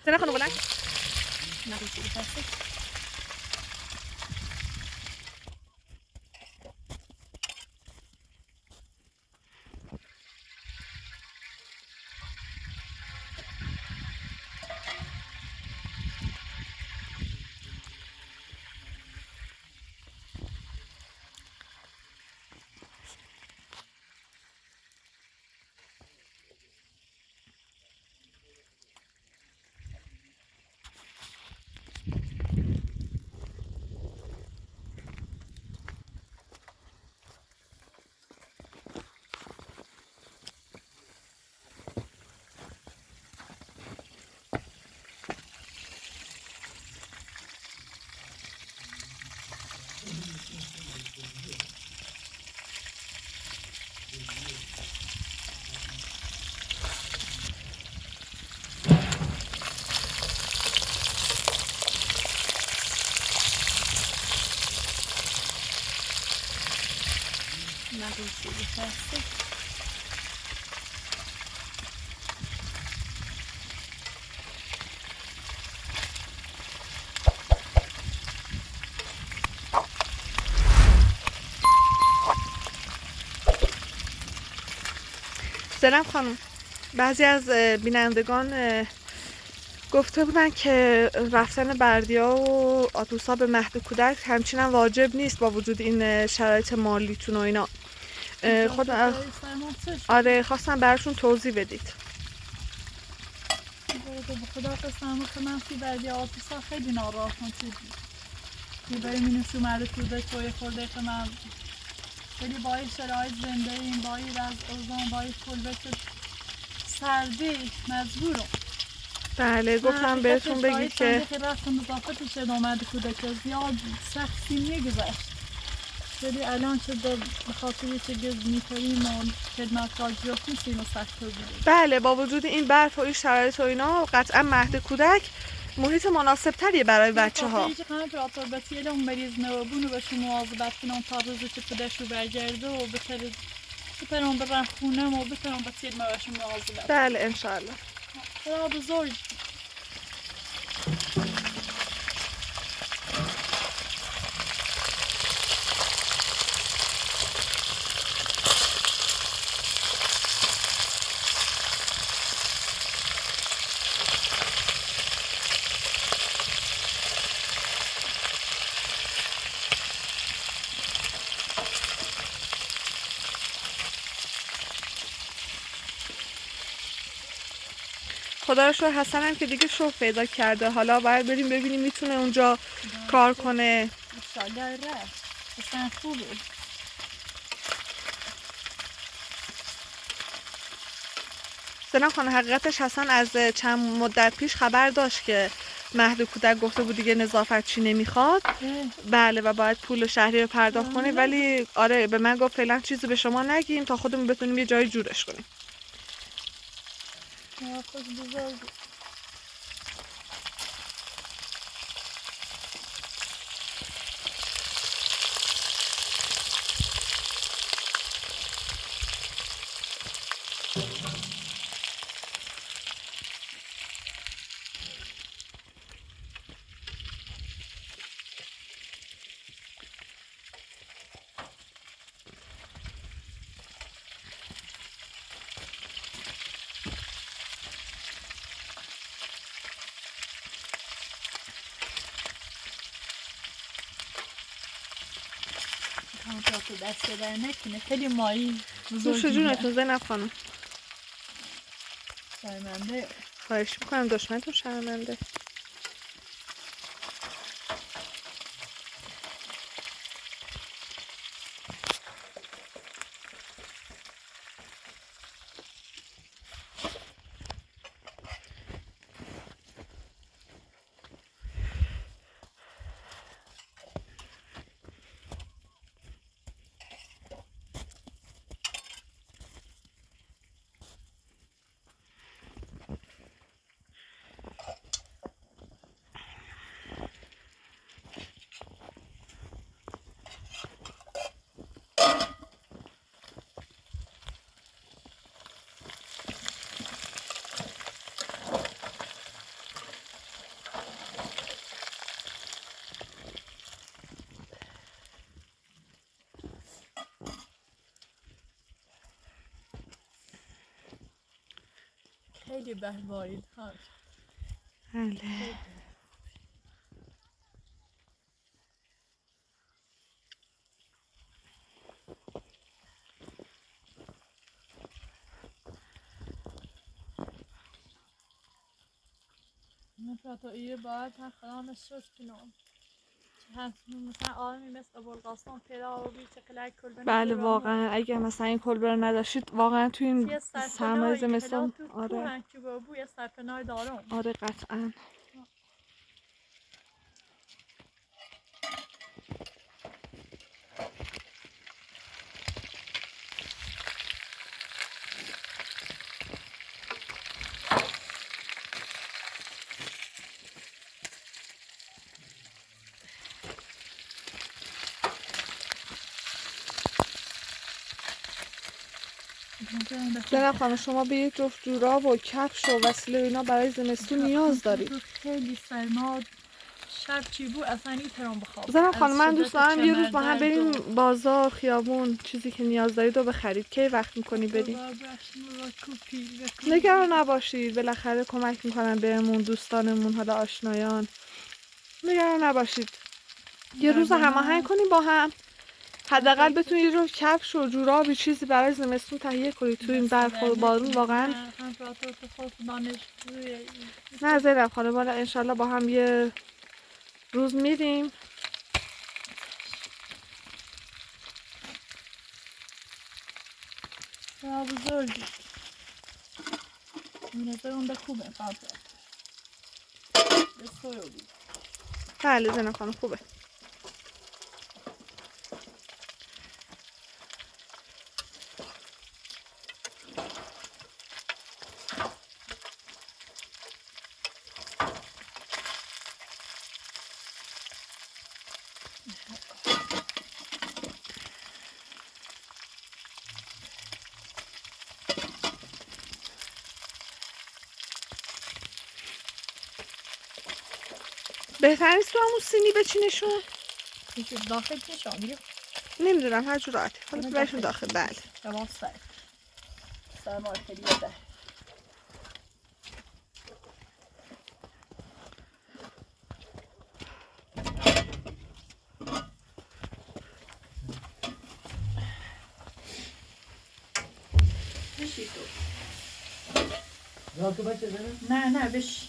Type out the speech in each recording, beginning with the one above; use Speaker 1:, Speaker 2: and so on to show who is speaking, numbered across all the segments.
Speaker 1: زنه خانم بلند نگوشی بسته نگوشی بسته زنم خانم بعضی از بینندگان گفته بودن که رفتن بردیا و اتوبوس‌ها به مهد کودک همچنین واجب نیست با وجود این شرایط مالیتون و اینا خود آره خواستم براشون توضیح بدید
Speaker 2: به خدا قسم که من فی بردیا اتوبوس‌ها خیلی ناراحتم که برای مینوشو مرد کودک توی خورده که من خیلی با این شرایط زنده ایم با این از اوزان با این کلبت سردی مجبورم
Speaker 1: بله گفتم بهتون بگید که
Speaker 2: رفتم مضافت شد آمد کودک زیاد سخت سینیه گذشت ولی الان شده به خاطر که میتریم و خدمتگاه جفتیم سیم و سخت بودیم
Speaker 1: بله با وجود این برف و این شرایط و اینا قطعا مهد کودک محیط مناسب تریه برای بچه ها
Speaker 2: که همه براتور بسیله اون مریض نوابونو بشه مواظبت کنم تا روزی که پدرش رو برگرده و بترم برم خونم و بترم بسیل مواشم مواظبت
Speaker 1: بله انشاءالله
Speaker 2: خدا بزرگ
Speaker 1: خدا رو شکر حسن هم که دیگه شغل پیدا کرده حالا باید بریم ببینیم میتونه اونجا کار کنه
Speaker 2: انشالله رفت اصلا خوبه
Speaker 1: زنم خانم حقیقتش حسن از چند مدت پیش خبر داشت که مهد کودک گفته بود دیگه نظافتچی نمیخواد بله و باید پول شهری رو پرداخت کنه ولی آره به من گفت فعلا چیزی به شما نگیم تا خودمون بتونیم یه جای جورش کنیم
Speaker 2: خود بزرگ تو دست در نکنه خیلی مایی
Speaker 1: نوش جونتون زینب خانم
Speaker 2: شرمنده
Speaker 1: خواهش میکنم دشمنتون شرمنده
Speaker 2: خیلی بهبارید ها.
Speaker 1: بله.
Speaker 2: مثلا تو ایه باید هم خلانش شد کنم. مثلا آدمی مثل ابوالقاسم پیدا و بی چقدر کل بنده.
Speaker 1: بله واقعا اگه مثلا این کلبه رو نداشتید واقعا تو این سرمایه زمستون آره
Speaker 2: بوی سرپناه دارم.
Speaker 1: آره قطعا. زنب خانم شما به یک جفت جوراب و کفش و وسیله اینا برای زمستون نیاز دارید.
Speaker 2: خیلی سرما شب چی بود اصلا نمیتونم بخوابم.
Speaker 1: زنب خانم من دوست دارم یه روز با هم بریم بازار خیابون چیزی که نیاز دارید رو بخرید. کی وقت میکنی بریم؟ نگران نباشید بالاخره کمک میکنن بهمون دوستانمون حالا آشنایان. نگران نباشید. یه روز هماهنگ کنیم با هم. حداقل بتونید یه رو کفش و جورابی چیزی برای زمستون تهیه کنید تو این برف و بارون واقعا. نه زینب خانم بالا انشالله با هم یه روز میریم.
Speaker 2: یا بزرگی این نظر اون ده خوبه فاطمه بسیار بود.
Speaker 1: بله زینب خانم خوبه. بهتر نیست تو همون سینی بچینشون؟
Speaker 2: داخل کشم بیا.
Speaker 1: نمیدونم هر جور راحتی. حالا بهشون داخل. بله.
Speaker 2: جواب سر مارکلی ده. بشی تو.
Speaker 3: راکو بچه دارم؟
Speaker 2: نه بشی.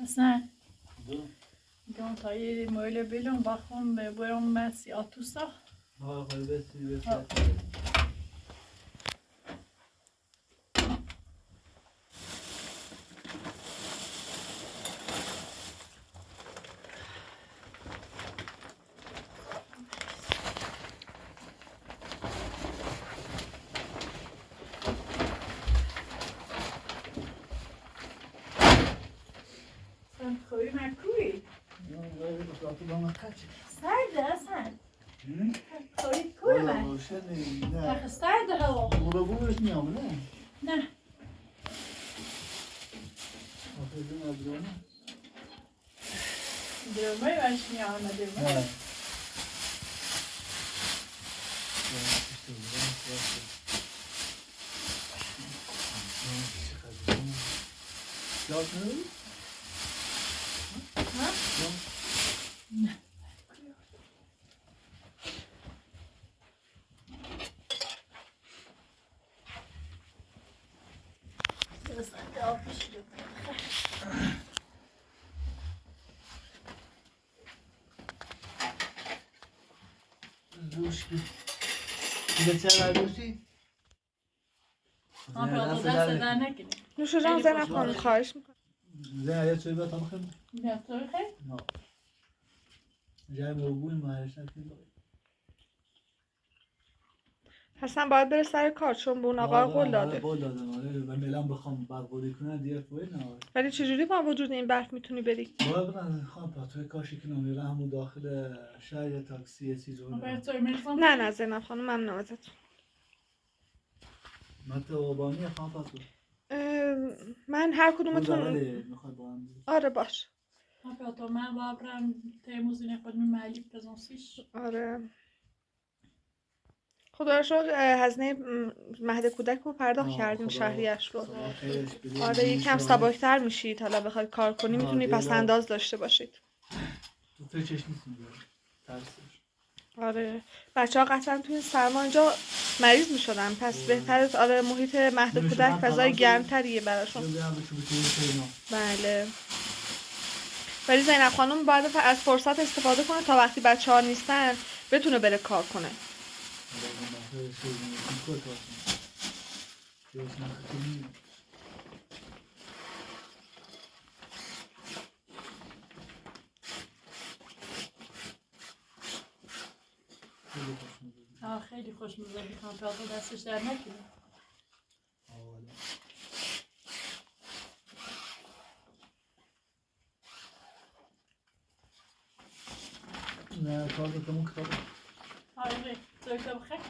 Speaker 2: اصلا گم تا یه مویل بیلون بخون برم مسی آتوسا.
Speaker 3: ها خیلی بسی.
Speaker 2: Sen koyu merkuri. Serde sen. Koyu mer.
Speaker 3: نه
Speaker 2: Serde hava.
Speaker 3: بورش میام نه
Speaker 2: Ne?
Speaker 3: آخرین ابزانه
Speaker 2: Dövmeyi ben şimdi anladım.
Speaker 3: نه
Speaker 2: Ha? Ne? Sen de almışsın.
Speaker 3: روش دیگه چه برداشتی؟
Speaker 2: Ha, ders eder ne ki?
Speaker 1: نوش جان زینب خانم، خواهش میکنم.
Speaker 3: زين يا شباب طبخ
Speaker 2: نه تو خیلی
Speaker 3: ما جاي موجود ما هرشنا كده
Speaker 1: حسن باید بره سر کار چون به اون آقا قول داده.
Speaker 3: قول دادم آره و میلان بخوام برقوری کنن دیگه فوی نه
Speaker 1: ولی چجوری با وجود این برف میتونی بری؟
Speaker 3: باید برن خان پاتوی کاشی کنم میرم همون داخل شهر تاکسی چیز رو
Speaker 2: باید تو میرسم
Speaker 1: نه نه زینب خانم ممنون ازتون.
Speaker 3: مت اوبانی خان پاتو
Speaker 1: من هر کدومتون
Speaker 3: میخواد با هم
Speaker 1: آره باش.
Speaker 2: تو من باید برم تیموزین خود میمالی پرزنسیش
Speaker 1: آره خدا رو شکر هزینه مهد کودک رو پرداخت کردیم شهریش رو. آره یکم سبکتر میشید حالا بخواید کار کنی میتونی پس انداز داشته باشید.
Speaker 3: تو فکرش نیستیم ترسش
Speaker 1: آره بچه ها قطعا توی سرما اینجا مریض میشدن پس بهتره. آره محیط مهد کودک فضای گرمتریه براشون. بله ولی زینب خانم باید از فرصت استفاده کنه تا وقتی بچه ها نیستن بتونه بره کار کنه.
Speaker 2: خیلی خوشمزه میخوام پیاده دستش در نکنه.
Speaker 3: نه کار بکنم کتاب
Speaker 2: آره تو کتاب خیلی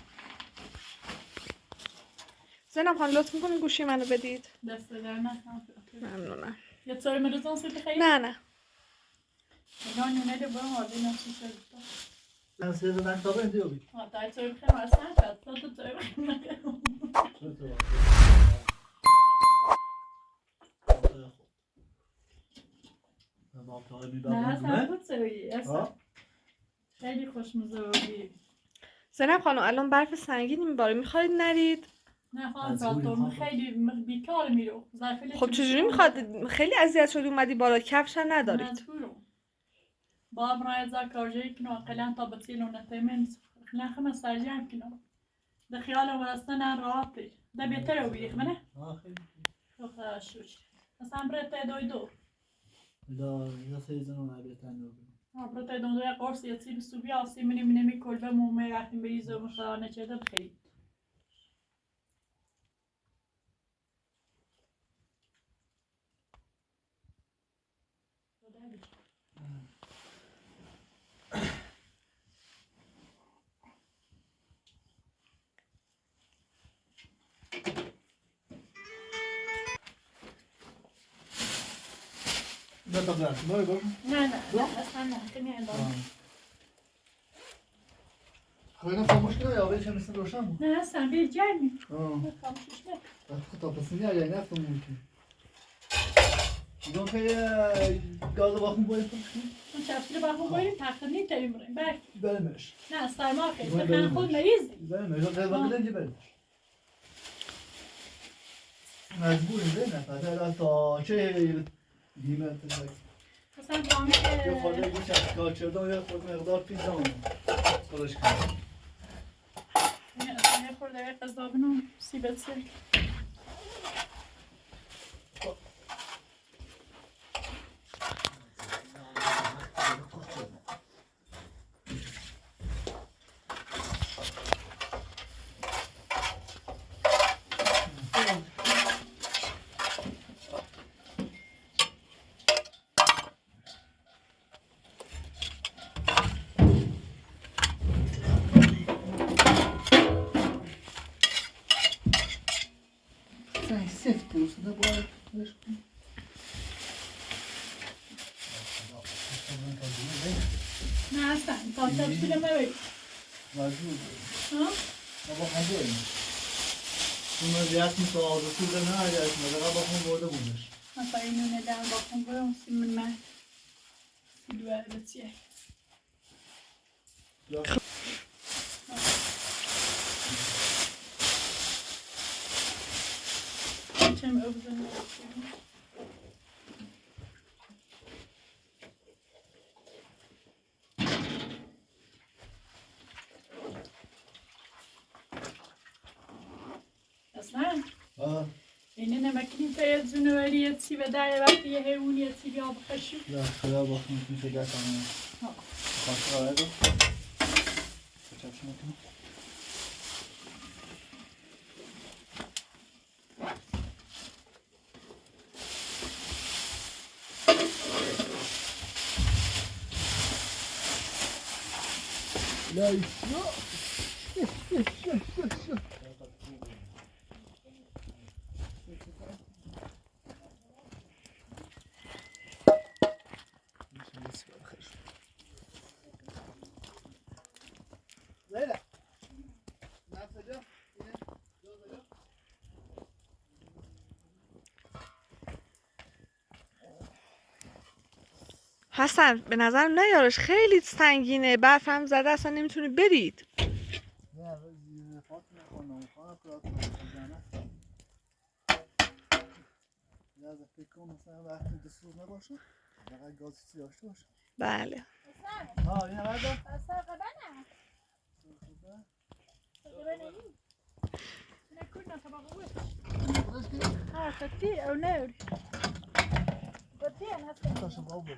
Speaker 1: زینب خانم لطف میکنین گوشی منو بدید.
Speaker 2: دست در نکنم.
Speaker 1: ممنونم.
Speaker 2: یه طوری مرزان سوی خیلی؟
Speaker 1: نه نه
Speaker 2: نه نه نه باید مالی نشی شد.
Speaker 3: من سه تا کتاب اینجا بود
Speaker 2: دای طوری بخیر مرسن کرد تو طوری بخیر نکنم. نه سن بود سویی خیلی خوشمزه بودی.
Speaker 1: زینب خانم الان برف سنگینی میباره میخواید نرید؟
Speaker 2: نه خانم پاتون خیلی بیکار میرو.
Speaker 1: خب چجوری میخواد؟ خیلی اذیت شدی اومدی بالا کفش هم ندارید.
Speaker 2: مجبورم. باب رای ذکرجی کنم قلن تا بتیلو نتیمن خلنا خمس ساعات کنم. ده خیالم ورستنا راحتي ده بيتر وبيخ منه. خلاص شوش. بس عم بريت دويدو.
Speaker 3: لا سيزن ولا بيتانو
Speaker 2: بريت دويدو يا قرص يتصيب السوبيا عصي مني ميكول بمو ما راح نبيزو مخانة كذا بخير.
Speaker 3: لا طبعا ما يقول
Speaker 2: لا استنى خليني عندهم.
Speaker 3: خلينا في مشكلة يا ولد كم سنة روشان
Speaker 2: لا استنى بيجاني.
Speaker 3: اه
Speaker 2: خمس شوية.
Speaker 3: خطة بس نيا يعني نفهم ممكن يوم في قاعد باخذ بوي
Speaker 2: من شافت باخذ بوي تاخذني تمرين باك.
Speaker 3: بلمش
Speaker 2: لا استنى ما في خلينا ناخذ مريض.
Speaker 3: بلمش غير بقدر نجي بلمش مجبور زين هذا تا چه دیمه
Speaker 2: مثلا بامی
Speaker 3: یه خورده گوش از کار کردم یه خورده مقدار پیزا اونم خودش کنم
Speaker 2: یه خورده غذا بنام سیبت سرک
Speaker 3: سفت بود باید
Speaker 2: نه اصلا تا تفصیل موید
Speaker 3: مجبور
Speaker 2: ها؟
Speaker 3: با هم باییم اون وضعیت مثل آزاسی ده نه اگر مدقه با هم برده بودش
Speaker 2: مثلا اینو ندم با خون برم سی من من سی دواره بچیه چم اوزن اصلا اینه نمکنی پیل زنواری یتی و در وقتی یه هیون یتی بیا بخشی
Speaker 3: لا خدا باخت میشه دست آمون خواست آره دو بچه میکنم لا يشو ليلى نفس جا
Speaker 1: حسن به نظر نیارش خیلی سنگینه، برفم زده اصلا نمیتونی برید.
Speaker 3: نه فاطمه خانم خانم کلاس لازم فکر کنم مثلا وقتی دستور نباشه فقط گاز چیزی داشته باشه
Speaker 1: بله.
Speaker 3: ها این هر دو
Speaker 2: نکنه طبقه وش
Speaker 3: خودش که
Speaker 2: ها خطی او نور خطی انا
Speaker 3: تاشو بابا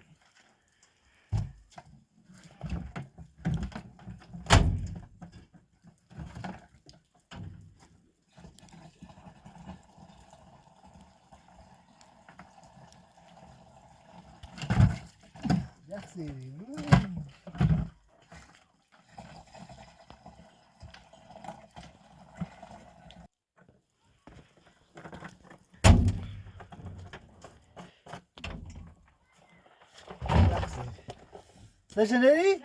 Speaker 3: یک سری Legendary?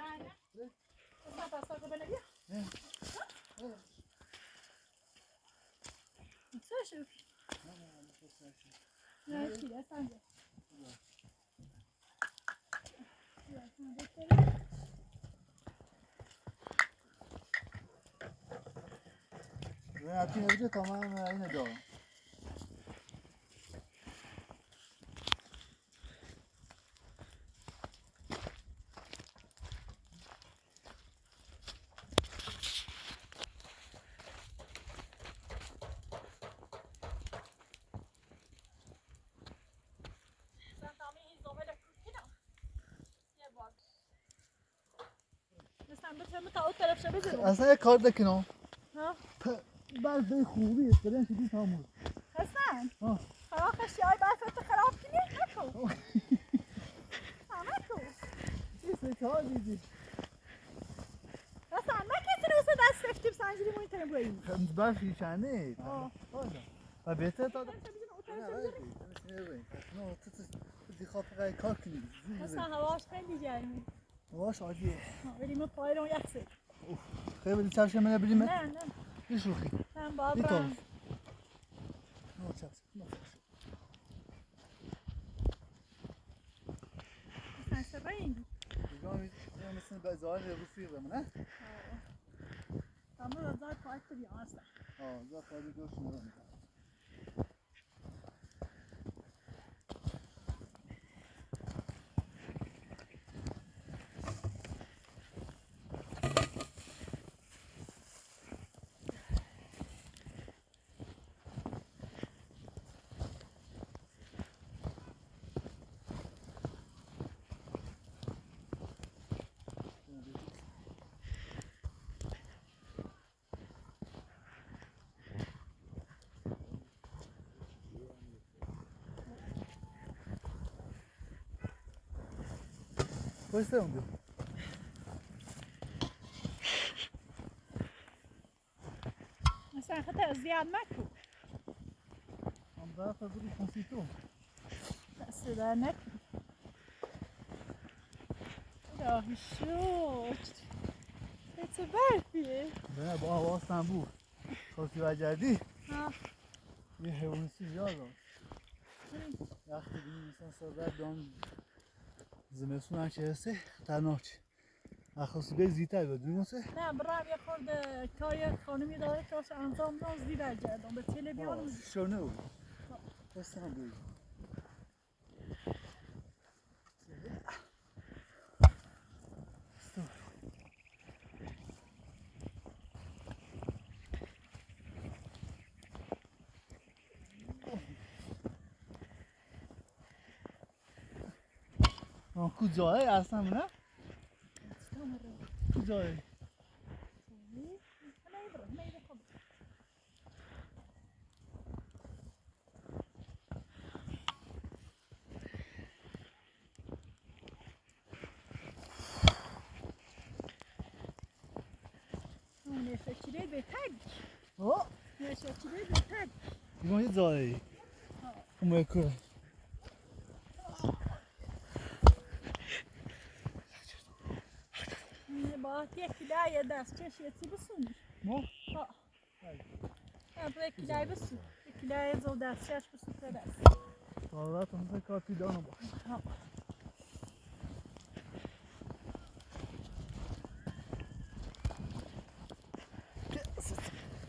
Speaker 3: Ben atayım önce tamamen aynı doğru. اصلا یک کار دکنم بعد به خوبی استرین شدی تموم
Speaker 2: حسن
Speaker 3: ها
Speaker 2: آخه شیای برفت خراب کنی نکو نکو
Speaker 3: چه کار دیدی
Speaker 2: حسن ما کسی رو سه دست سفتیم سنجری مهمترین براییم
Speaker 3: برفی چنه و بهتر تا نه دی خواب فقط کار کنی
Speaker 2: حسن هواش خیلی گرمه
Speaker 3: هواش عادیه
Speaker 2: بریم پای رو یخسه
Speaker 3: خیلی چرشه منه بریم
Speaker 2: نه نه
Speaker 3: نشوخی
Speaker 2: نه بابا
Speaker 3: نه چرشه
Speaker 2: حسن سبعین
Speaker 3: مثل بزار رفیق نه
Speaker 2: Tamam özel farklı bir ağaçlar.
Speaker 3: Zaten bir görsün. Questo è un dio.
Speaker 2: Mesela hatta ziyad makro.
Speaker 3: Andava a fare il confitto.
Speaker 2: بس ده نکن راهی شد چه برفیه
Speaker 3: نه با حواسم بود خواستی برگردی
Speaker 2: ها
Speaker 3: یه حیوانسی زیاد داشت وقتی بینی مثلا سازد دان زمستون هم که هسته تنهاچی اخواستی به زیتر بود دونسته
Speaker 2: نه برام یه خورده کاری خانمی داره که انجام نازدی برگردم به تلویزیون
Speaker 3: شونه بود دستم بود کجایی اصلا نه؟ کجایی؟
Speaker 2: نشاچیره به تگ
Speaker 3: آه
Speaker 2: نشاچیره به تگ
Speaker 3: ما یه زایی اومه که
Speaker 2: با یک کلای دست چشیتی بسونی
Speaker 3: ما؟
Speaker 2: با یک کلای بسون یک کلای زو دست چش بسون تا دست
Speaker 3: طالبات همسه کار پیدانو باش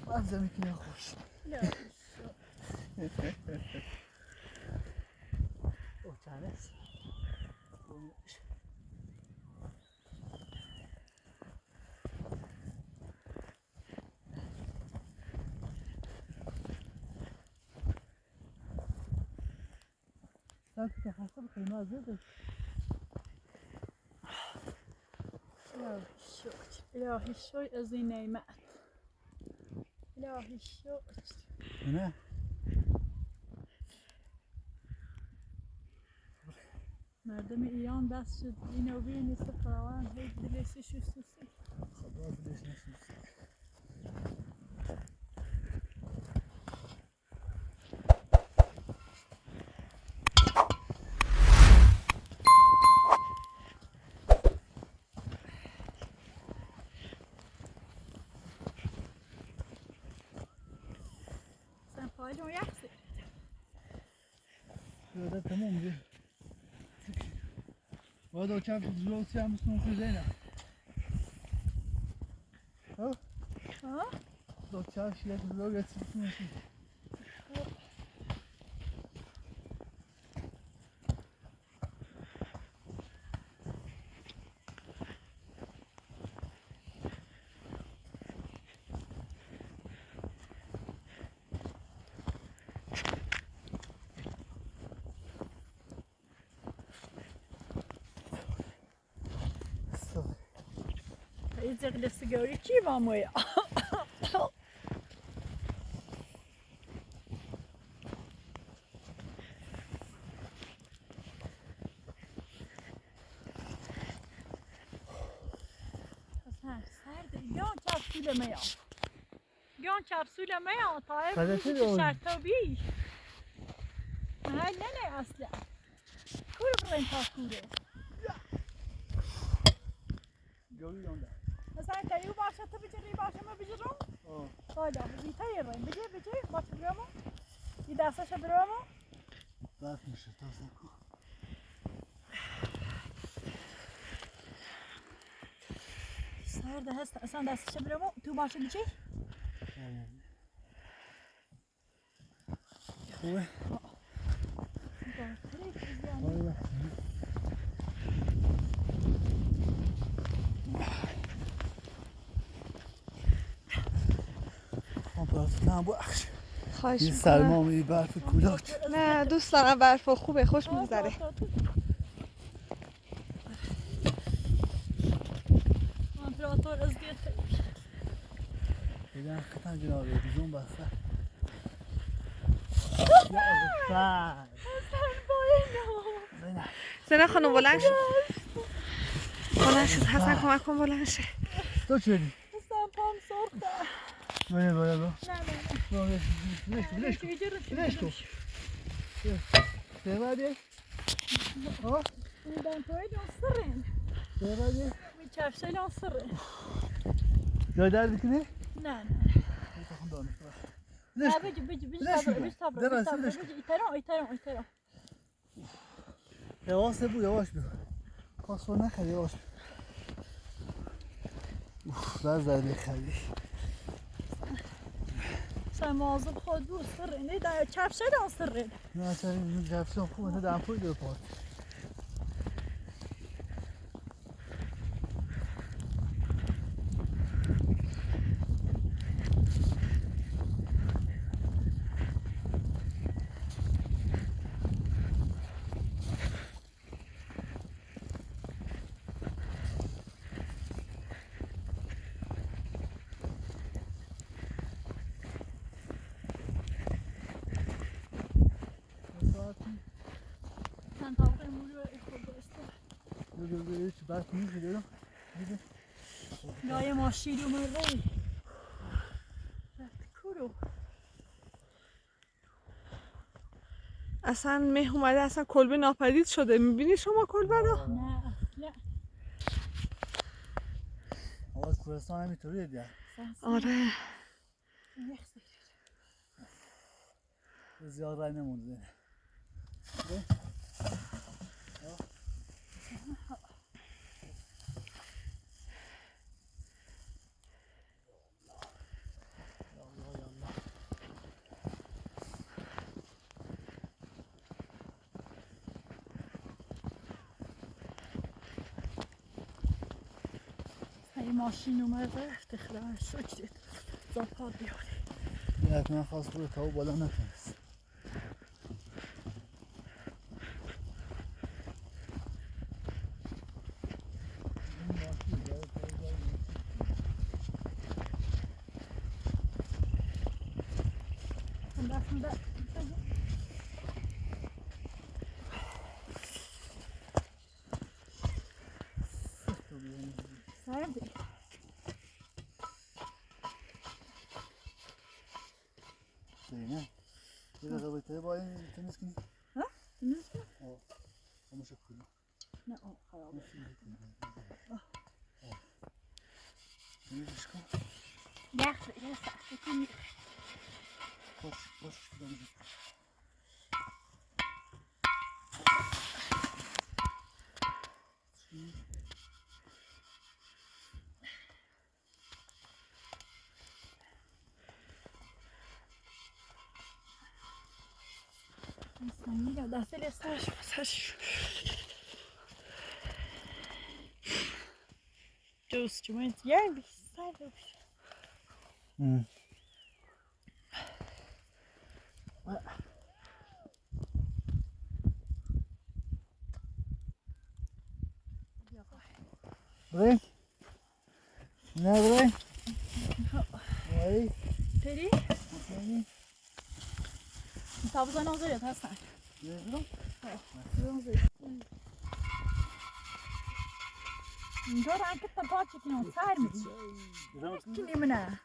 Speaker 3: من زمین کنه خوش او چانس sanki که حساب خیلی مزه
Speaker 2: الهی شوی از این نعمت الهی شوی
Speaker 3: نه
Speaker 2: مردم ایران دست شد اینو بینیست خداوند هی دلسی شوسوسی
Speaker 3: خدا دلش نشوستی
Speaker 2: sen paylaşım yaksın
Speaker 3: Burada tamam mı? Vada uçağım şu zor uçağım üstüne okuyacağına. Ha?
Speaker 2: ha
Speaker 3: Uçağım şiye zor geçsin üstüne.
Speaker 2: İzle sigara ki var mı ya? Gön kapsule ya. Gön kapsule ya.
Speaker 3: Kadesi de
Speaker 2: Tayyip
Speaker 3: oldu.
Speaker 2: şart tabii. Ha ne asla. Kurban takuru.
Speaker 3: Görüyorum da.
Speaker 2: Sen tayyip başlatı biciri başlama bicirim. Hala bir tayyip biciri başlıyor mu? Bir daha saçabiliyor mu?
Speaker 3: Bakmış tasın.
Speaker 2: Nerede hasta? Sen de saçabiliyor mu? Tu başlayacak?
Speaker 3: خوبه؟ والله نه بخش
Speaker 1: خواهش
Speaker 3: این
Speaker 1: میکنم.
Speaker 3: سرما و برف کولاک
Speaker 1: نه دوست دارم برف و خوبه خوش میگذره.
Speaker 2: Antrenatör eziyet
Speaker 3: دیدن خطا جنابه بیزون بسته یا
Speaker 2: Sen boyuna.
Speaker 3: زینه
Speaker 1: زنه خانم بلند شد. بلند شد حسن کمک کن بلند شه.
Speaker 3: تو چونی؟
Speaker 2: Sen pam sorta.
Speaker 3: بله بله بله
Speaker 2: Ne
Speaker 3: بلش کن بلش کن سیبادی؟ ها؟
Speaker 2: Ben toydan sırrın.
Speaker 3: سیبادی؟
Speaker 2: Bir çarşıyla sırrın.
Speaker 3: جای درد کنی؟
Speaker 2: Ne.
Speaker 3: تخم دانش
Speaker 2: Ne bici
Speaker 3: درست
Speaker 2: İterim.
Speaker 3: یواش بو یواش بو پاسور نخری یواش در زده خری
Speaker 2: Sen mağazı خود bu sırrın. Ne de çarşıyla sırrın.
Speaker 3: نه چرا این جفشان خوبه دم پوی دو پاس جلوی چی برف میشه
Speaker 2: لای ماشین اومده کرو
Speaker 1: اصلا مه اومده، اصلا کلبه ناپدید شده. میبینی شما کلبه رو؟
Speaker 2: نه اصلا
Speaker 3: آواز کوهستان همینطوریه دیگه.
Speaker 1: آره
Speaker 3: زیاد رای نمونده.
Speaker 2: این ماشین اومده افتخار شد زاپا بیاری
Speaker 3: یه حتما خواست برو تا بالا نتونست.
Speaker 2: سردی
Speaker 3: نه یه دقیقه بهتره با این تنیس کنی؟
Speaker 2: ها؟ تنیس کنی؟
Speaker 3: خاموش کنی
Speaker 2: نه خرابه
Speaker 3: تنیسش کن
Speaker 2: یخ یه سخته کنی
Speaker 3: باش کنم
Speaker 2: Mira, dásele essa instrument yer bir sayfa.
Speaker 3: برای؟ نه برای؟ برای؟
Speaker 2: Peri,
Speaker 3: برای؟
Speaker 2: tabuzdan oluyor Hasan.
Speaker 3: نه برای؟
Speaker 2: اینجا رو انکه تباچه کنیم سر میدیم کنیم نه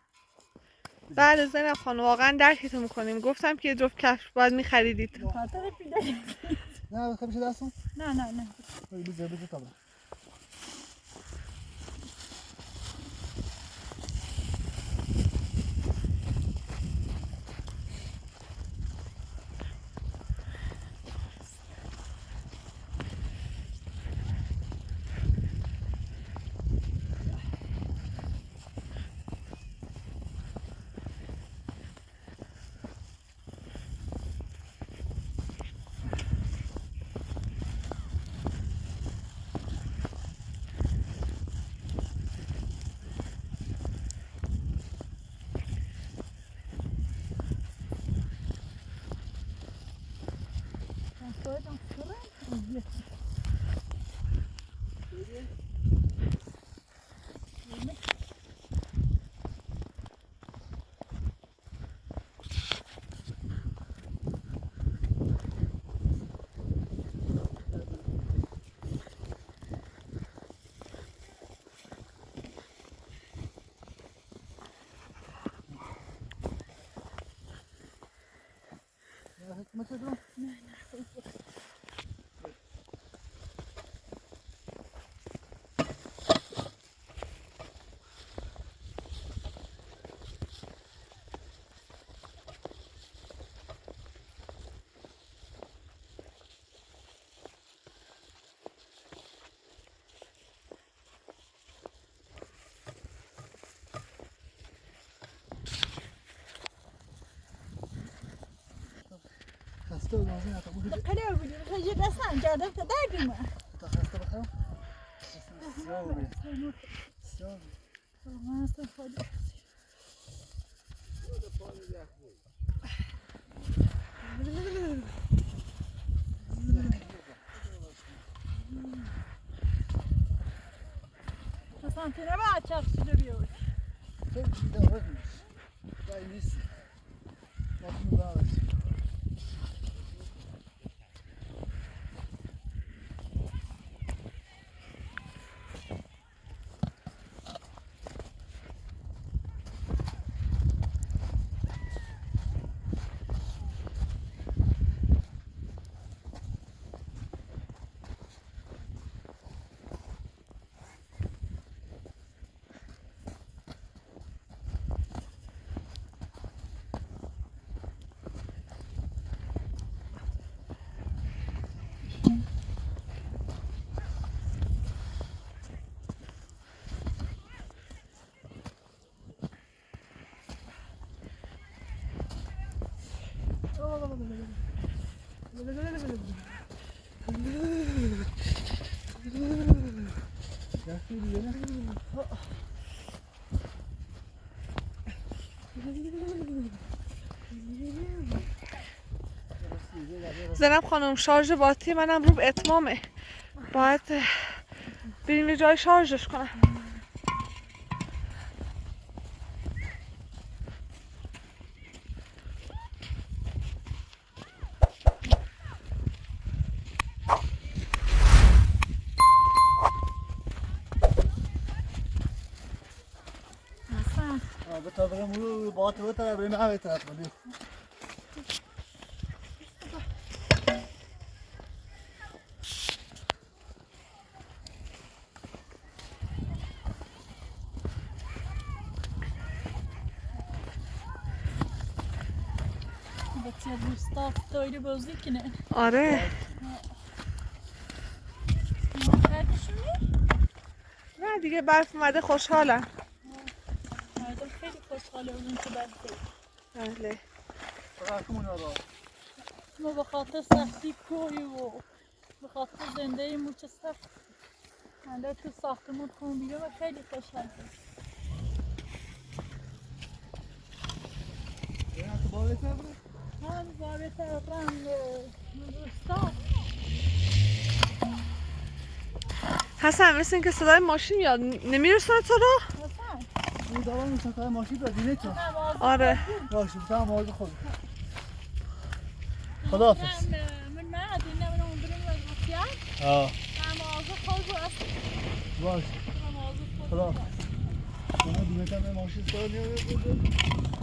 Speaker 1: بعد زنب خانم واقعا درکتون میکنیم. گفتم که یه جفت کفش باید میخریدید.
Speaker 2: خاطر پیده
Speaker 3: نه بخواه بشه دستون؟
Speaker 2: نه
Speaker 3: بذار تا برای حکمت رو؟ خسته بودم از این حتی بودی
Speaker 2: قلعه بودیم خیلی دستم کردم که دردیم
Speaker 3: تا خسته بخوام بسیار بودی بسیار
Speaker 2: من استفاده اصلا که نباید چخصیده بیاوری
Speaker 3: خیلی دیده آرد میشه جایی نیست نکنو باید یختی دیگه نه؟
Speaker 1: زینب خانم شارژ باطری منم رو به اتمامه. باید بریم یه جای شارژش کنم.
Speaker 3: به طبقه مولو باعت به طرف بریم همه طرف کنیم.
Speaker 2: بچه روستا دایره بازی کنه.
Speaker 1: آره. نه دیگه برف اومده خوشحالم.
Speaker 2: مردم خیلی خوشحاله از این که برف بود.
Speaker 1: بله.
Speaker 2: ما به خاطر سختی کوهی و به خاطر زنده ایمون چه سخت. حالا تو ساختمون خون بیرون و خیلی خوشحال بود. هم باره تقرم روستا.
Speaker 1: حسن مثل این که صدای ماشین میاد. نمیرسونه تو رو؟
Speaker 2: حسن
Speaker 3: این دوام میشن که ماشین را دینه چون
Speaker 1: آره.
Speaker 3: باشه بسیم مورد خود خداحافظ.
Speaker 2: من نه دینه من اون بریم از روسیان.
Speaker 3: آه
Speaker 2: نمازه خود رو اصلا.
Speaker 3: باشه
Speaker 2: نمازه خود رو
Speaker 3: خداحافظ. من دیگه تمام ماشین سوار نیاره